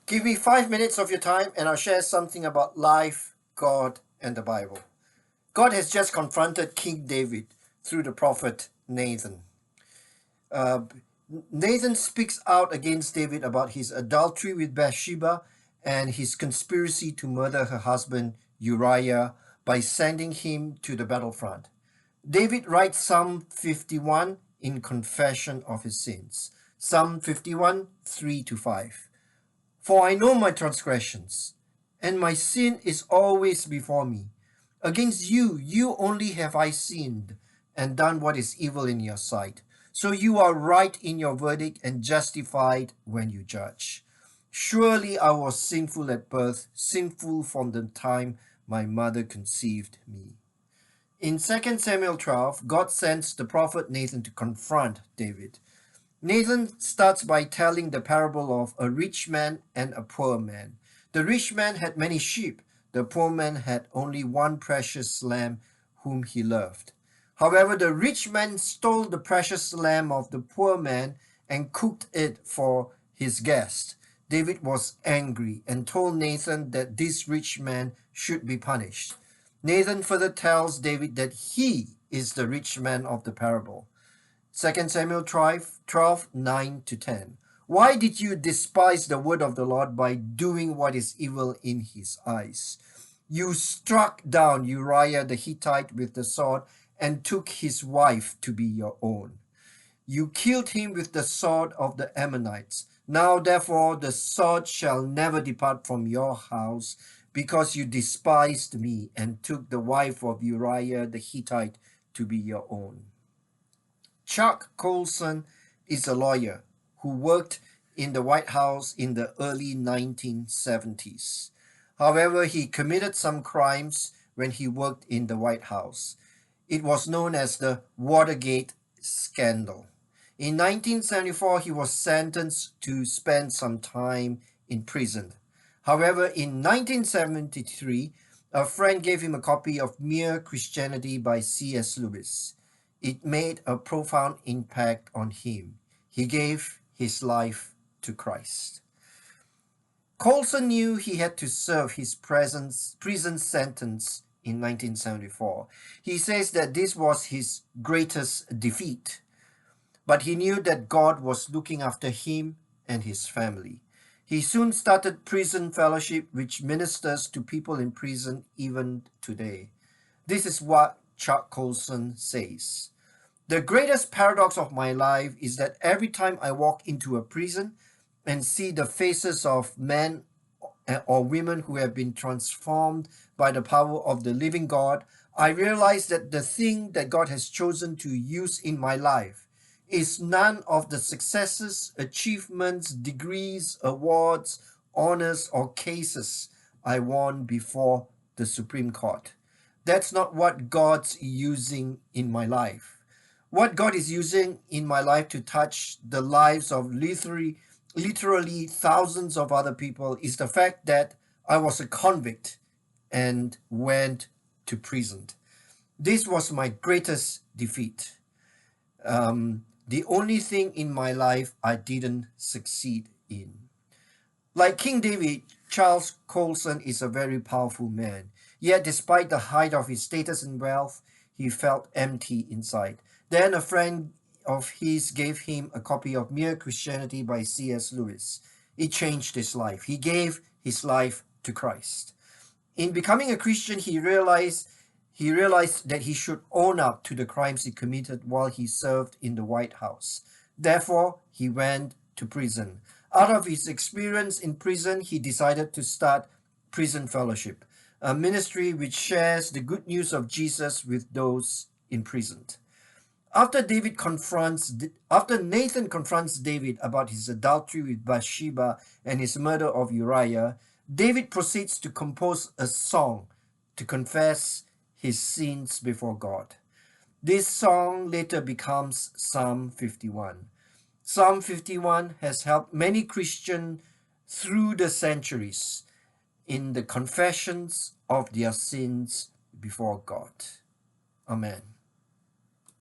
Give me 5 minutes of your time and I'll share something about life, God, and the Bible. God has just confronted King David through the prophet Nathan. Uh, Nathan speaks out against David about his adultery with Bathsheba and his conspiracy to murder her husband Uriah by sending him to the battlefront. David writes Psalm 51 in confession of his sins. Psalm 51, 3-5. For I know my transgressions, and my sin is always before me. Against you, you only have I sinned, and done what is evil in your sight. So you are right in your verdict and justified when you judge. Surely I was sinful at birth, sinful from the time my mother conceived me. In 2 Samuel 12, God sends the prophet Nathan to confront David. Nathan starts by telling the parable of a rich man and a poor man. The rich man had many sheep. The poor man had only one precious lamb whom he loved. However, the rich man stole the precious lamb of the poor man and cooked it for his guest. David was angry and told Nathan that this rich man should be punished. Nathan further tells David that he is the rich man of the parable. 2 Samuel 12, 9-10. Why did you despise the word of the Lord by doing what is evil in his eyes? You struck down Uriah the Hittite with the sword and took his wife to be your own. You killed him with the sword of the Ammonites. Now therefore the sword shall never depart from your house, because you despised me and took the wife of Uriah the Hittite to be your own. Chuck Colson is a lawyer who worked in the White House in the early 1970s. However, he committed some crimes when he worked in the White House. It was known as the Watergate scandal. In 1974, he was sentenced to spend some time in prison. However, in 1973, a friend gave him a copy of Mere Christianity by C.S. Lewis. It made a profound impact on him. He gave his life to Christ. Colson knew he had to serve his prison sentence in 1974. He says that this was his greatest defeat, but he knew that God was looking after him and his family. He soon started Prison Fellowship, which ministers to people in prison even today. This is what Chuck Colson says. The greatest paradox of my life is that every time I walk into a prison and see the faces of men or women who have been transformed by the power of the living God, I realize that the thing that God has chosen to use in my life is none of the successes, achievements, degrees, awards, honors, or cases I won before the Supreme Court. That's not what God's using in my life. What God is using in my life to touch the lives of literally thousands of other people is the fact that I was a convict and went to prison. This was my greatest defeat. The only thing in my life I didn't succeed in. Like King David, Charles Colson is a very powerful man. Yet despite the height of his status and wealth, he felt empty inside. Then a friend of his gave him a copy of Mere Christianity by C.S. Lewis. It changed his life. He gave his life to Christ. In becoming a Christian, he realized that he should own up to the crimes he committed while he served in the White House. Therefore, he went to prison. Out of his experience in prison, he decided to start Prison Fellowship, a ministry which shares the good news of Jesus with those imprisoned. After Nathan confronts David about his adultery with Bathsheba and his murder of Uriah, David proceeds to compose a song to confess his sins before God. This song later becomes Psalm 51. Psalm 51 has helped many Christians through the centuries in the confessions of their sins before God. Amen.